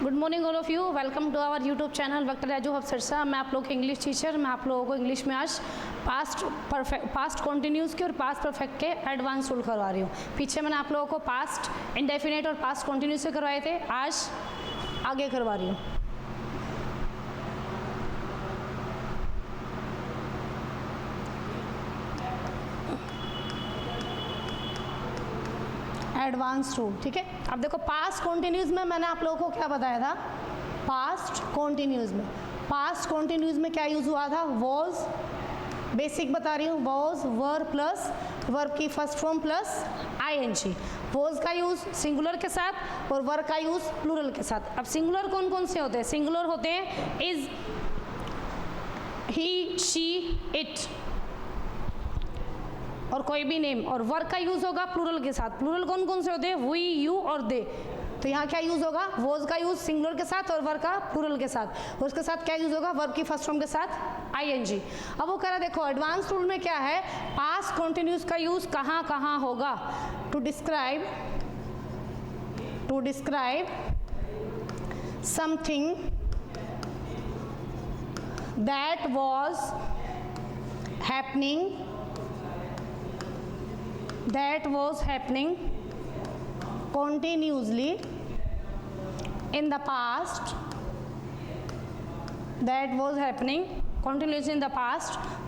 Good morning all of you, welcome to our YouTube channel वक्त राजू हफ सिरसा। मैं आप लोग के इंग्लिश टीचर। मैं आप लोगों को इंग्लिश में आज पास्ट कॉन्टिन्यूस के और पास्ट परफेक्ट के एडवांस रूल करवा रही हूँ। पीछे मैंने आप लोगों को पास्ट इंडेफिनेट और पास्ट कॉन्टिन्यूस से करवाए थे, आज आगे करवा रही हूँ। एडवांस रूल, ठीक है। अब देखो पास्ट कॉन्टिन्यूस में मैंने आप लोगों को क्या बताया था। पास्ट कॉन्टिन्यूस में क्या यूज हुआ था। वॉज, बेसिक बता रही हूँ, वॉज वर प्लस वर्ब की first form plus ING. Was का यूज सिंगुलर के साथ और वर का यूज प्लूरल के साथ। अब सिंगुलर कौन कौन से होते हैं। सिंगुलर होते हैं इज, ही, शी, इट और कोई भी नेम। और वर्क का यूज होगा प्लूरल के साथ। प्लूरल कौन कौन से होते हैं, वी, यू और दे। तो यहाँ क्या यूज होगा, वॉज का यूज सिंगुलर के साथ और वर्क का प्लूरल के साथ। और उसके साथ क्या यूज होगा, वर्ब की फर्स्ट फॉर्म के साथ आईएनजी। अब वो कह रहा है देखो एडवांस रूल में क्या है, पास्ट कॉन्टिन्यूस का यूज कहाँ कहाँ होगा। To describe something that was happening continuously in the past,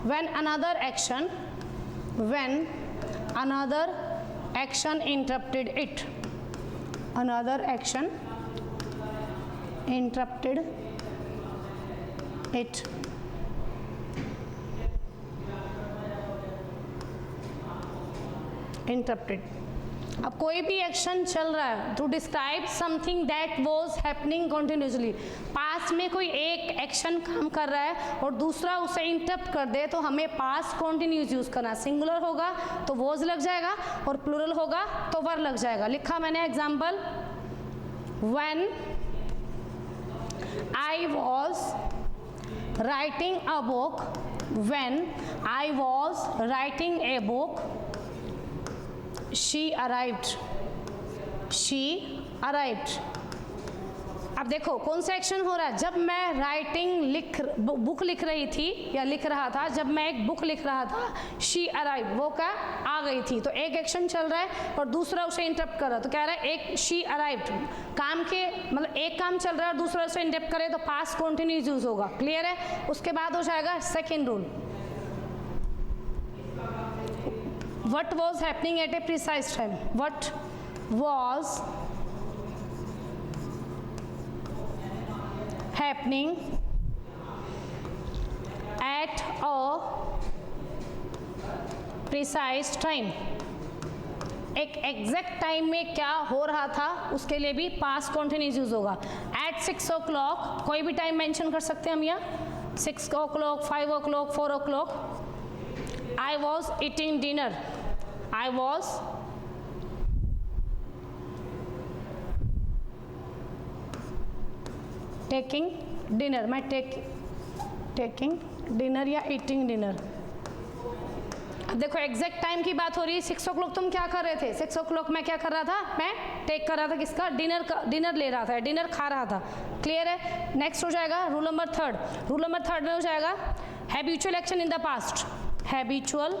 when another action interrupted it. Interrupted. अब कोई भी एक्शन चल रहा है, to describe something that was happening continuously. Past में कोई एक एक्शन काम कर रहा है और दूसरा उसे इंटरप्ट कर दे तो हमें पास्ट कॉन्टिन्यूस यूज करना। सिंगुलर होगा तो वॉज लग जाएगा और प्लूरल होगा तो वर लग जाएगा। लिखा मैंने example, when I was writing a book She arrived. अब देखो कौन सा एक्शन हो रहा है। जब मैं बुक लिख रही थी या लिख रहा था, जब मैं एक बुक लिख रहा था, she arrived, वो क्या आ गई थी। तो एक एक्शन चल रहा है और दूसरा उसे इंटरप्ट कर रहा है। तो कह रहा है एक she arrived, काम के मतलब एक काम चल रहा है और दूसरा उसे इंटरप्ट करे तो पास्ट कॉन्टिन्यूस यूज होगा। क्लियर है। उसके बाद हो जाएगा second rule, what was happening at a precise time. What was happening at a precise time. एक एग्जैक्ट टाइम में क्या हो रहा था उसके लिए भी पास्ट कॉन्टिन्यूस यूज होगा। एट 6 o'clock, कोई भी टाइम मेंशन कर सकते हैं हम यहाँ, 6 o'clock, 5 o'clock, 4 o'clock. I was eating dinner. I was taking dinner. मैं taking dinner या eating dinner। अब देखो एग्जैक्ट टाइम की बात हो रही है। 6 o'clock तुम क्या कर रहे थे। 6 o'clock मैं क्या कर रहा था, मैं टेक कर रहा था किसका, डिनर ले रहा था, डिनर खा रहा था। क्लियर है। नेक्स्ट हो जाएगा रूल नंबर थर्ड में हो जाएगा habitual action in the past. Habitual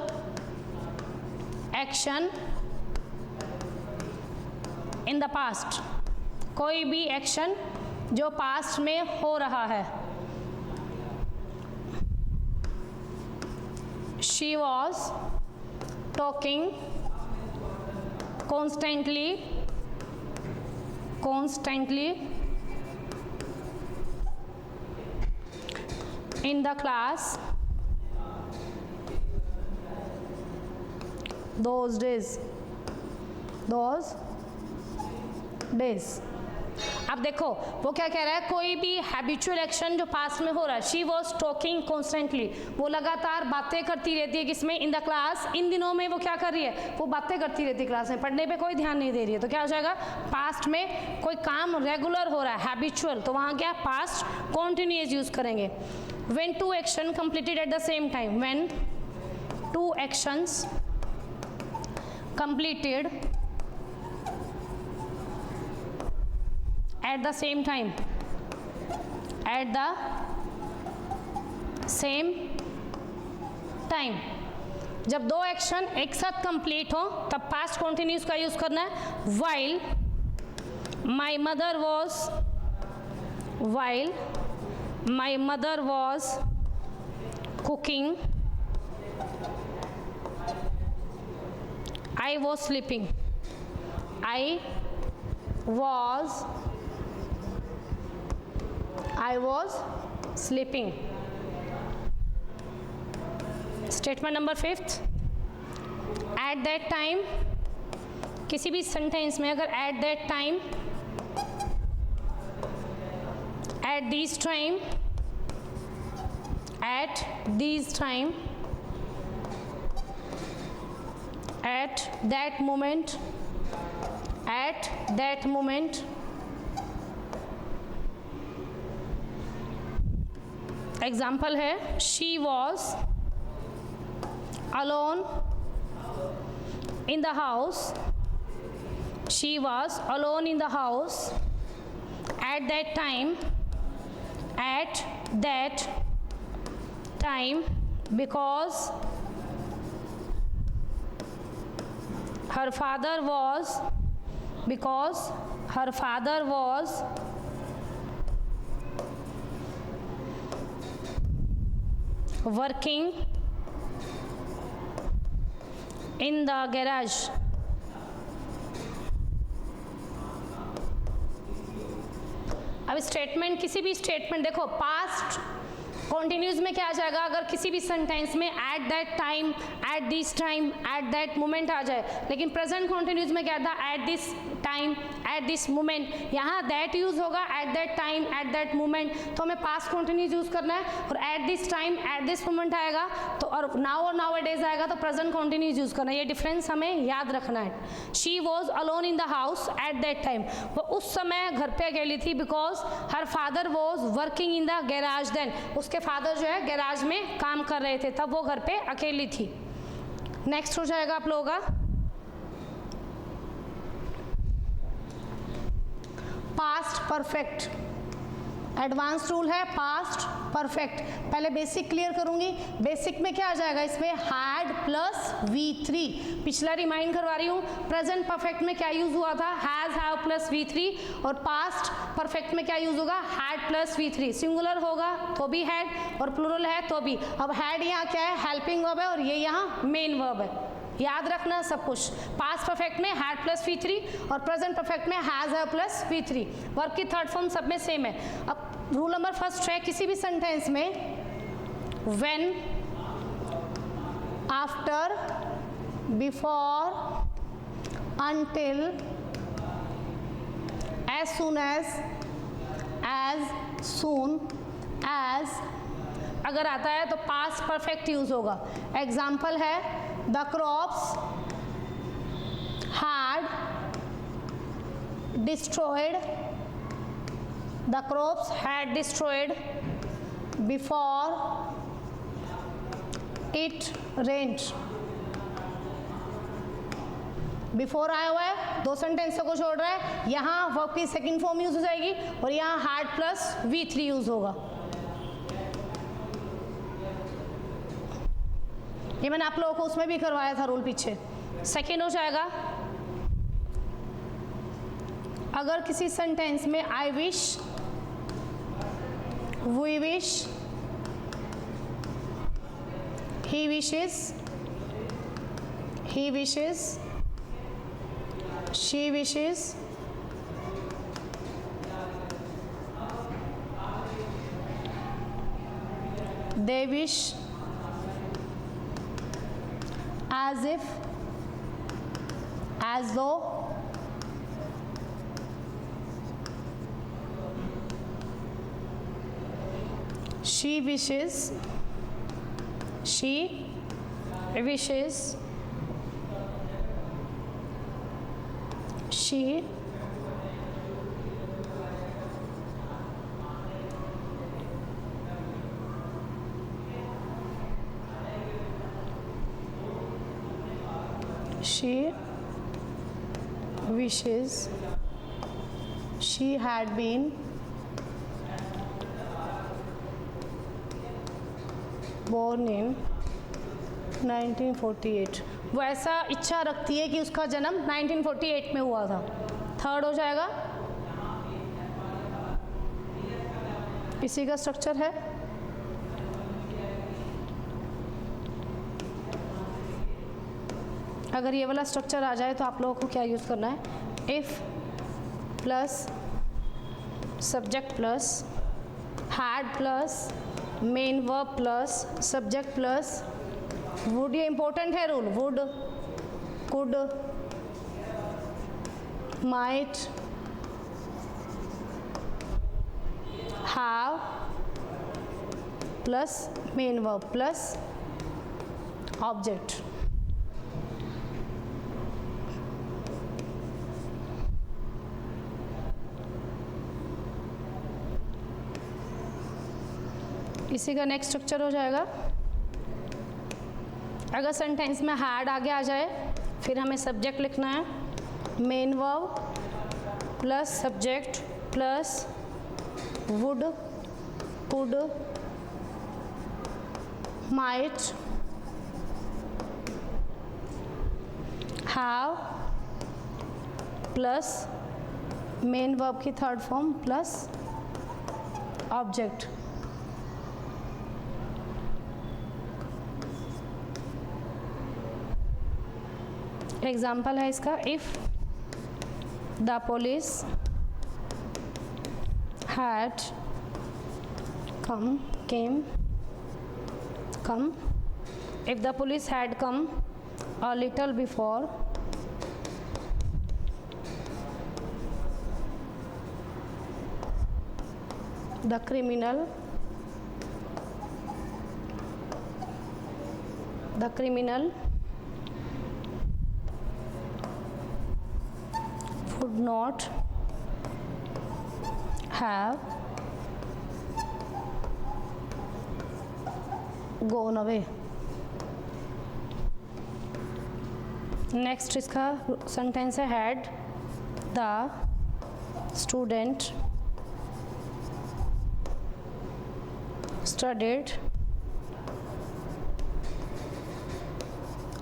action in the past, कोई भी एक्शन जो पास्ट में हो रहा है। She was talking constantly in the class those days. अब देखो वो क्या कह रहा है, कोई भी हैबिचुअल एक्शन जो पास्ट में हो रहा है। शी वॉज टॉकिंग कॉन्स्टेंटली, वो लगातार बातें करती रहती है किसमें, इन द क्लास। इन दिनों में वो क्या कर रही है, वो बातें करती रहती है क्लास में, पढ़ने पे कोई ध्यान नहीं दे रही है। तो क्या हो जाएगा, पास्ट में कोई काम रेगुलर हो रहा है हैबिचुअल, तो वहाँ क्या पास्ट कॉन्टिन्यूस यूज करेंगे। When two action completed at the same time, when two actions completed at the same time, at the same time. जब दो एक्शन एक साथ कंप्लीट हो तब पास्ट कॉन्टिन्यूस का यूज करना है. while my mother was cooking, I was sleeping. I was sleeping. Statement number 5. At that time, किसी भी सेंटेंस में अगर at that time, at this time, at this time, at that moment, at that moment, example है she was alone in the house. She was alone in the house at that time. At that time, because her father was working in the garage. अब statement, किसी भी statement देखो past continues में क्या आ जाएगा, अगर किसी भी सेंटेंस में at that time, at this time, at that moment आ जाए, लेकिन प्रेजेंट कॉन्टिन्यूज में क्या था, at this time, at this moment. यहाँ दैट यूज होगा at that time, at that moment, तो हमें पास्ट कॉन्टिन्यूज यूज करना है. और at this time, at this moment आएगा तो, और नाउ डेज आएगा तो प्रेजेंट कॉन्टिन्यूज यूज करना है. ये डिफरेंस हमें याद रखना है. She was alone in the house at that time, वो उस समय घर पे अकेली थी. Because her father was working in the garage then, उसके फादर जो है गैराज में काम कर रहे थे, तब वो घर पे अकेली थी. नेक्स्ट हो जाएगा आप लोगों का पास्ट परफेक्ट. एडवांस रूल है पास्ट परफेक्ट. पहले बेसिक क्लियर करूंगी. बेसिक में क्या आ जाएगा, इसमें हैड प्लस V3. पिछला रिमाइंड करवा रही हूँ. प्रेजेंट परफेक्ट में क्या यूज हुआ था, हैज, हैव प्लस V3. और पास्ट परफेक्ट में क्या यूज होगा, हैड प्लस V3. सिंगुलर होगा तो भी हैड और प्लूरल है तो भी. अब हैड यहाँ क्या है, हेल्पिंग वर्ब है, और ये यहाँ मेन वर्ब है. याद रखना सब कुछ. पास्ट परफेक्ट में हैड प्लस V3 और प्रेजेंट परफेक्ट में has, have plus V3. Verb की थर्ड फॉर्म सब में सेम है. अब रूल नंबर फर्स्ट है, किसी भी सेंटेंस में when, after, before, until, as soon as अगर आता है तो पास्ट परफेक्ट यूज होगा. एग्जाम्पल है the crops had destroyed, the crops had destroyed before it rained. Before आया हुआ है, दो सेंटेंस को छोड़ रहा है. यहाँ वर्ब की सेकंड फॉर्म यूज हो जाएगी और यहाँ हैड प्लस V3 यूज होगा. ये मैंने आप लोगों को उसमें भी करवाया था रूल पीछे. सेकेंड हो जाएगा अगर किसी सेंटेंस में I wish, we wish, he wishes, she wishes, they wish, as if, as though, she wishes, she wishes, she wishes, she had been born in 1948। वो ऐसा इच्छा रखती है कि उसका जन्म 1948 में हुआ था। थर्ड हो जाएगा, इसी का स्ट्रक्चर है। अगर ये वाला स्ट्रक्चर आ जाए तो आप लोगों को क्या यूज़ करना है, if plus subject plus had plus main verb plus subject plus would. ये इंपॉर्टेंट है rule, would, could, might, have plus main verb plus object. इसी का नेक्स्ट स्ट्रक्चर हो जाएगा। अगर सेंटेंस में हैड आगे आ जाए फिर हमें सब्जेक्ट लिखना है, main verb plus subject plus would, could, might, have plus main verb की third form plus object. Example है इसका, if the police had came, if the police had come a little before, the criminal would not have gone away। Next इसका sentence है, had the student studied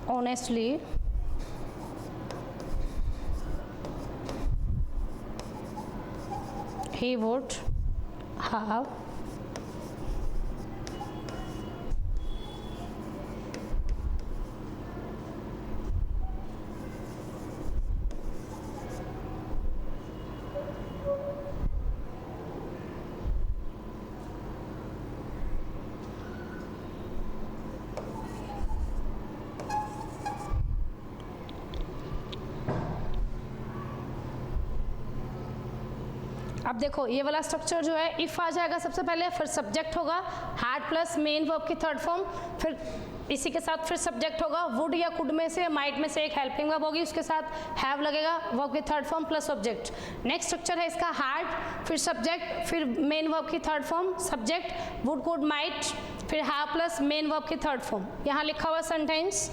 honestly he would have अब देखो ये वाला structure जो है, if आ जाएगा सबसे पहले, फिर सब्जेक्ट होगा हैड प्लस मेन वर्ब की थर्ड फॉर्म, फिर इसी के साथ फिर सब्जेक्ट होगा, वुड या कुड में से माइट में से एक हेल्पिंग वर्ब होगी, उसके साथ हैव लगेगा, वर्ब की third form plus object. Next structure है इसका, हैड फिर सब्जेक्ट फिर मेन वर्ब की third form subject, would could might फिर हैव प्लस मेन वर्ब की थर्ड फॉर्म। यहाँ लिखा हुआ sentence,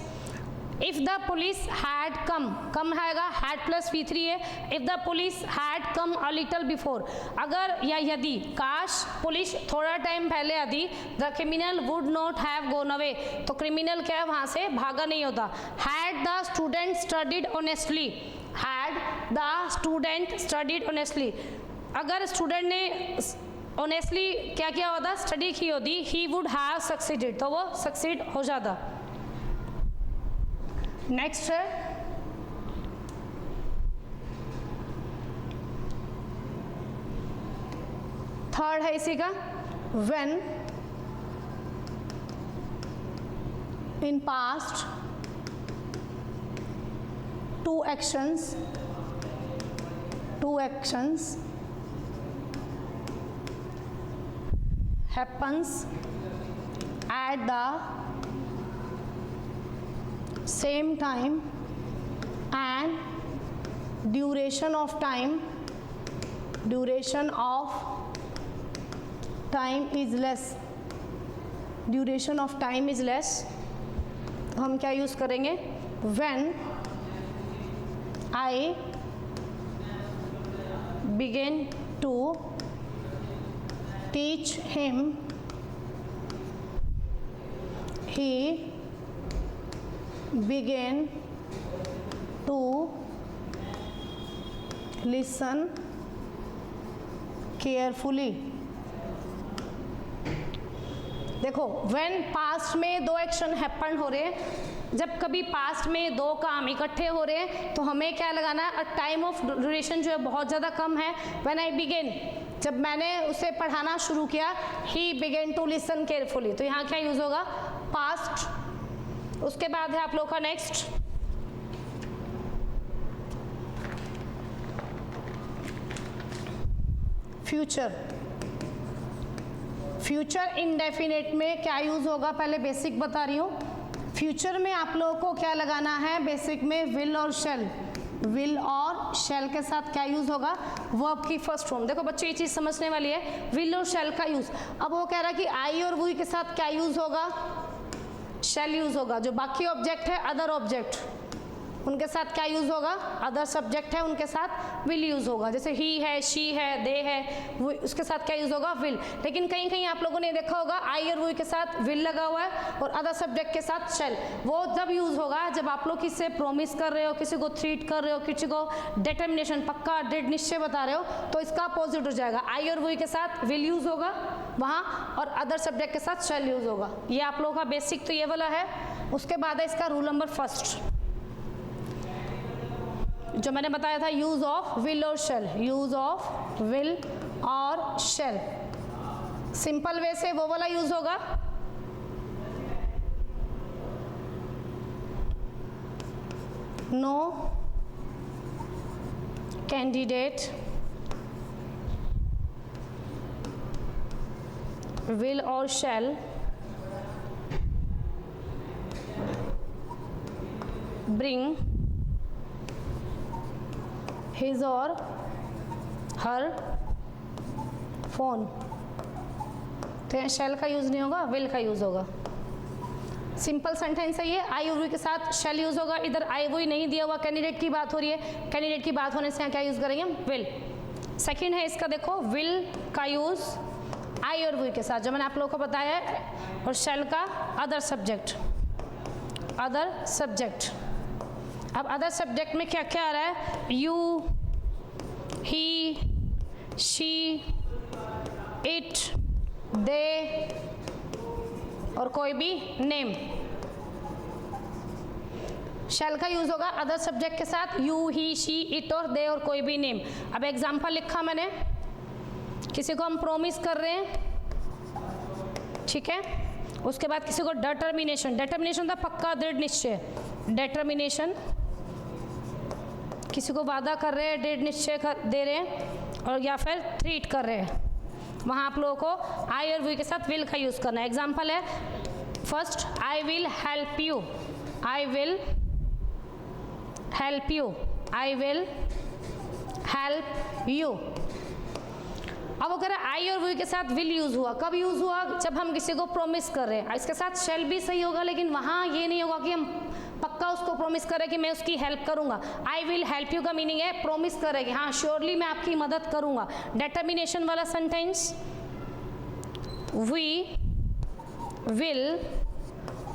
if the police had come आएगा, हैड प्लस V3 है, if the police had come a little before, अगर या यदि काश पुलिस थोड़ा टाइम पहले आती, the criminal would not have gone away, तो क्रिमिनल क्या है वहाँ से भागा नहीं होता। Had the student studied honestly, had the student studied honestly, अगर स्टूडेंट ने ऑनेस्टली क्या किया होता, स्टडी की होती, ही वुड हैव सक्सीडेड, तो वो सक्सीड हो जाता। नेक्स्ट है थर्ड है इसी का, when in past two actions happens at the same time and duration of time is less, duration of time is less, तो हम क्या यूज़ करेंगे, when I begin to teach him, he began to listen carefully। देखो when past में दो action happen हो रहे हैं, जब कभी पास्ट में दो काम इकट्ठे हो रहे हैं तो हमें क्या लगाना है, टाइम ऑफ ड्यूरेशन जो है बहुत ज़्यादा कम है। व्हेन आई बिगिन, जब मैंने उसे पढ़ाना शुरू किया, he began to listen carefully, तो यहाँ क्या यूज़ होगा, पास्ट। उसके बाद है आप लोग का नेक्स्ट फ्यूचर। फ्यूचर इंडेफिनिट में क्या यूज़ होगा, पहले बेसिक बता रही हूँ। फ्यूचर में आप लोगों को क्या लगाना है, बेसिक में विल और शेल। विल और शेल के साथ क्या यूज़ होगा, वर्ब की फर्स्ट फॉर्म। देखो बच्चों ये चीज़ समझने वाली है, विल और शेल का यूज़। अब वो कह रहा है कि आई और वी के साथ क्या यूज़ होगा, शेल यूज़ होगा। जो बाकी ऑब्जेक्ट है, अदर ऑब्जेक्ट, उनके साथ क्या यूज़ होगा, अदर सब्जेक्ट है उनके साथ विल यूज़ होगा। जैसे ही है, शी है, दे है, वो उसके साथ क्या यूज़ होगा, विल। लेकिन कहीं कहीं आप लोगों ने देखा होगा आई और वो के साथ विल लगा हुआ है और अदर सब्जेक्ट के साथ शेल। वो जब यूज़ होगा जब आप लोग किसी से प्रॉमिस कर रहे हो, किसी को थ्रीट कर रहे हो, किसी को डिटर्मिनेशन, पक्का, दृढ़ निश्चय बता रहे हो, तो इसका अपोजिट हो जाएगा। आई और वो के साथ विल यूज़ होगा वहाँ और अदर सब्जेक्ट के साथ शेल यूज़ होगा। ये आप लोगों का बेसिक तो ये वाला है। उसके बाद है इसका रूल नंबर फर्स्ट, जो मैंने बताया था, यूज ऑफ विल और शेल। यूज ऑफ विल और शेल सिंपल वे से वो वाला यूज होगा, नो कैंडिडेट विल और shell bring his or her phone। तो यहाँ शेल का यूज़ नहीं होगा, विल का यूज़ होगा। सिंपल सेंटेंस है ये। आई और वी के साथ शेल यूज़ होगा। इधर आई वो नहीं दिया हुआ, कैंडिडेट की बात हो रही है, कैंडिडेट की बात होने से यहाँ क्या यूज़ करेंगे, विल। सेकंड है इसका, देखो विल का यूज़ आई और वी के साथ, जो मैंने आप लोगों को बताया है, और शेल का अदर सब्जेक्ट। अदर सब्जेक्ट, अब अदर सब्जेक्ट में क्या क्या आ रहा है, यू, ही, शी, इट, दे और कोई भी नेम। शेल का यूज होगा अदर सब्जेक्ट के साथ, यू, ही, शी, इट और दे और कोई भी नेम। अब एग्जांपल लिखा मैंने, किसी को हम प्रॉमिस कर रहे हैं, ठीक है। उसके बाद किसी को डिटर्मिनेशन, डिटर्मिनेशन था पक्का, दृढ़ निश्चय। डिटर्मिनेशन, किसी को वादा कर रहे हैं, दृढ़ निश्चय दे रहे हैं, और या फिर ट्रीट कर रहे हैं, वहाँ आप लोगों को आई और वी के साथ विल का यूज़ करना है। एग्जाम्पल है first, I will help you, I will help you, I will help you. अब वो कह रहा है आई और वी के साथ विल यूज़ हुआ, कब यूज़ हुआ, जब हम किसी को प्रॉमिस कर रहे हैं। इसके साथ शेल भी सही होगा, लेकिन वहाँ ये नहीं होगा कि हम पक्का उसको प्रॉमिस करें कि मैं उसकी हेल्प करूंगा। आई विल हेल्प यू का मीनिंग है प्रॉमिस करेगी, हाँ श्योरली मैं आपकी मदद करूंगा। डिटर्मिनेशन वाला सेंटेंस, we will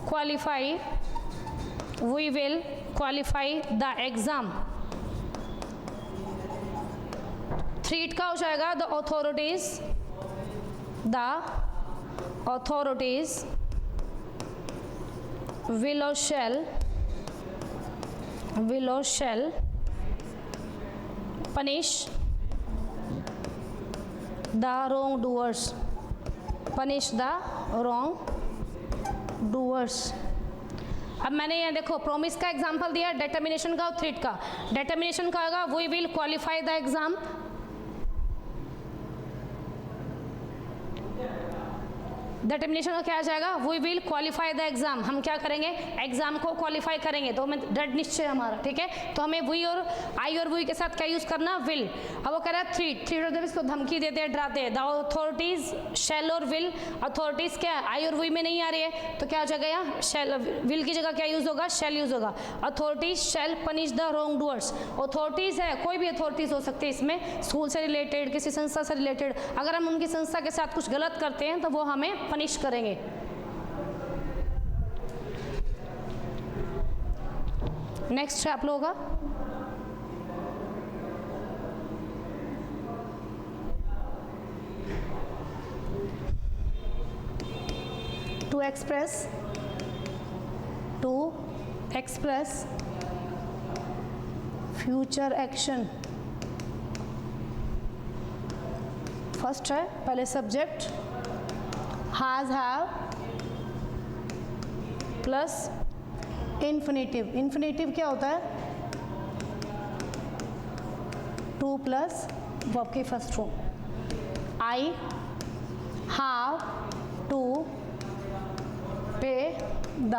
qualify, we will qualify the exam. Threat का हो जाएगा the authorities, the authorities will or shall punish the wrongdoers, punish the wrongdoers। अब मैंने यहाँ देखो प्रॉमिस का एग्जांपल दिया, डिटर्मिनेशन का और थ्रेट का। डिटर्मिनेशन का होगा we will qualify the exam, determination का क्या आ जाएगा, we will qualify the exam, हम क्या करेंगे, एग्जाम को क्वालिफाई करेंगे, तो हमें दृढ़ निश्चय हमारा, ठीक है। तो हमें वी और आई और वी के साथ क्या यूज करना, विल। अब वो कह रहा है थ्री इसको धमकी देते हैं, डराते हैं, द अथॉरिटीज शैल और विल, अथॉरिटीज क्या आई और वी में नहीं आ रही है, तो क्या हो जाएगा यहाँ शैल, विल की जगह क्या यूज होगा, शैल यूज होगा। Authorities shall punish the wrong doers, authorities है, कोई भी अथॉरिटीज हो सकती है इसमें, स्कूल से रिलेटेड, किसी संस्था से रिलेटेड, अगर हम उनकी संस्था के साथ कुछ गलत करते हैं तो वो हमें पनिश करेंगे। नेक्स्ट है आप लोगों का to express future action. First है पहले subject has, have plus infinitive. Infinitive क्या होता है, टू प्लस वर्ब की first form. I have to pay the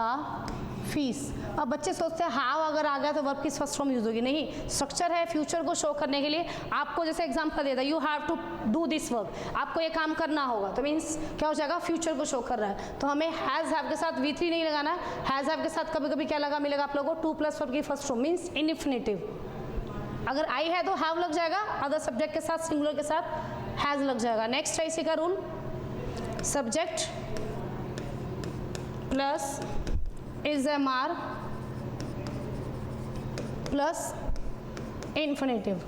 fees. अब बच्चे सोचते हैं हाव अगर आ गया तो वर्ब की फर्स्ट फॉर्म यूज होगी, नहीं, स्ट्रक्चर है फ्यूचर को शो करने के लिए। आपको जैसे एग्जांपल देता है, you have to do this work, आपको ये काम करना होगा, तो मीन्स क्या हो जाएगा, फ्यूचर को शो कर रहा है। तो हमें हैज़ हैव के साथ V3 नहीं लगाना है, हैज़ हैव के साथ कभी कभी क्या लगा मिलेगा आप लोगों को, टू प्लस वर्ब की फर्स्ट फॉर्म मीन्स इन्फिनेटिव। अगर आई है तो हैव लग जाएगा, अदर सब्जेक्ट के साथ सिंगुलर के साथ हैज़ लग जाएगा। नेक्स्ट है इसी का rule, subject plus is-MR plus infinitive,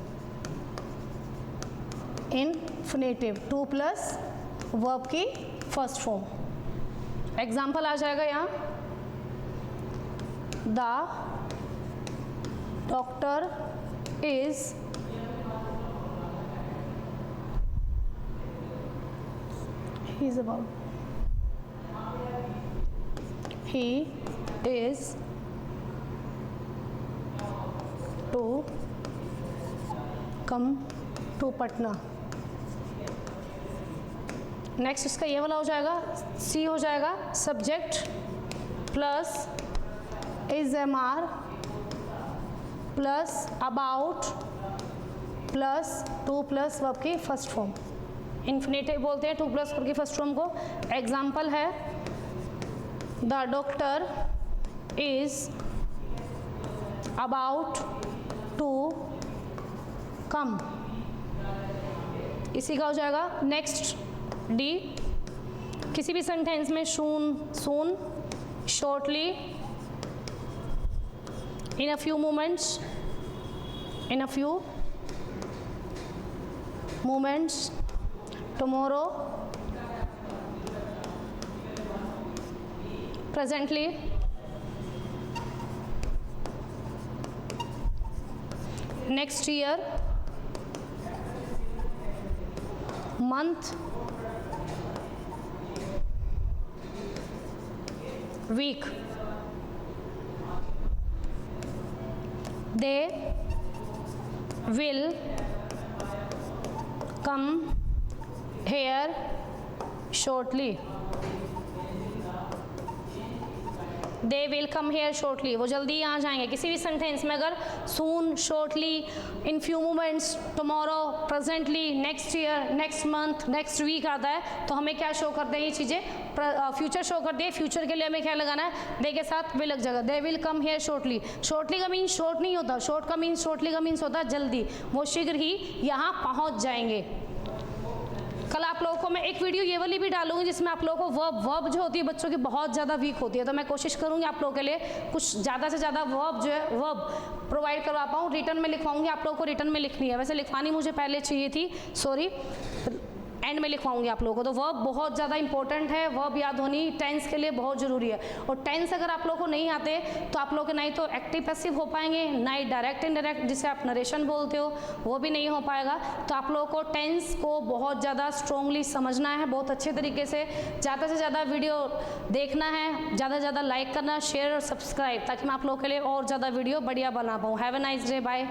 to plus verb की फर्स्ट फॉर्म। एग्जाम्पल आ जाएगा यहाँ, the doctor is he is to come to Patna। Next इसका ये वाला हो जाएगा, सी हो जाएगा, subject plus is-MR plus about plus to plus verb की फर्स्ट फॉर्म। इन्फिनेटिव बोलते हैं टू प्लस वर्ब की फर्स्ट फॉर्म को। एग्जाम्पल है, the doctor is about to come, इसी का हो जाएगा। नेक्स्ट डी, किसी भी सेंटेंस में soon, shortly, in a few moments, tomorrow, presently, next year, month, week, they will come here shortly, they will come here shortly, वो जल्दी यहाँ जाएंगे। किसी भी सेंटेंस में अगर soon, shortly, in few moments, tomorrow, presently, next year, next month, next week आता है तो हमें क्या शो करते हैं, ये चीज़ें फ्यूचर शो करती है। फ्यूचर के लिए हमें क्या लगाना है, दे के साथ विल लग जाएगा, दे will come here shortly. Shortly का मीन्स शॉर्ट नहीं होता, शॉर्ट का मीन्स, शॉर्टली का मीन्स होता है जल्दी, वो शीघ्र ही यहाँ पहुँच जाएंगे। कल आप लोगों को मैं एक वीडियो ये वाली भी डालूंगी जिसमें आप लोगों को वर्ब जो होती है बच्चों की बहुत ज़्यादा वीक होती है, तो मैं कोशिश करूंगी आप लोगों के लिए कुछ ज़्यादा से ज़्यादा वर्ब जो है वर्ब प्रोवाइड करवा पाऊँ। रिटर्न में लिखवाऊंगी, आप लोगों को रिटर्न में लिखनी है, वैसे लिखवानी मुझे पहले चाहिए थी, सॉरी, एंड में लिखवाऊंगी आप लोगों को। तो वर्ब बहुत ज़्यादा इंपॉर्टेंट है, वर्ब याद होनी टेंस के लिए बहुत ज़रूरी है। और टेंस अगर आप लोगों को नहीं आते तो आप लोग नहीं तो एक्टिव पैसिव हो पाएंगे, ना ही डायरेक्ट इनडायरेक्ट जिसे आप नरेशन बोलते हो वो भी नहीं हो पाएगा। तो आप लोगों को टेंस को बहुत ज़्यादा स्ट्रॉन्गली समझना है, बहुत अच्छे तरीके से ज़्यादा वीडियो देखना है, ज़्यादा से ज़्यादा लाइक करना, शेयर और सब्सक्राइब, ताकि मैं आप लोगों के लिए और ज़्यादा वीडियो बढ़िया बना पाऊँ। Have a nice day, bye.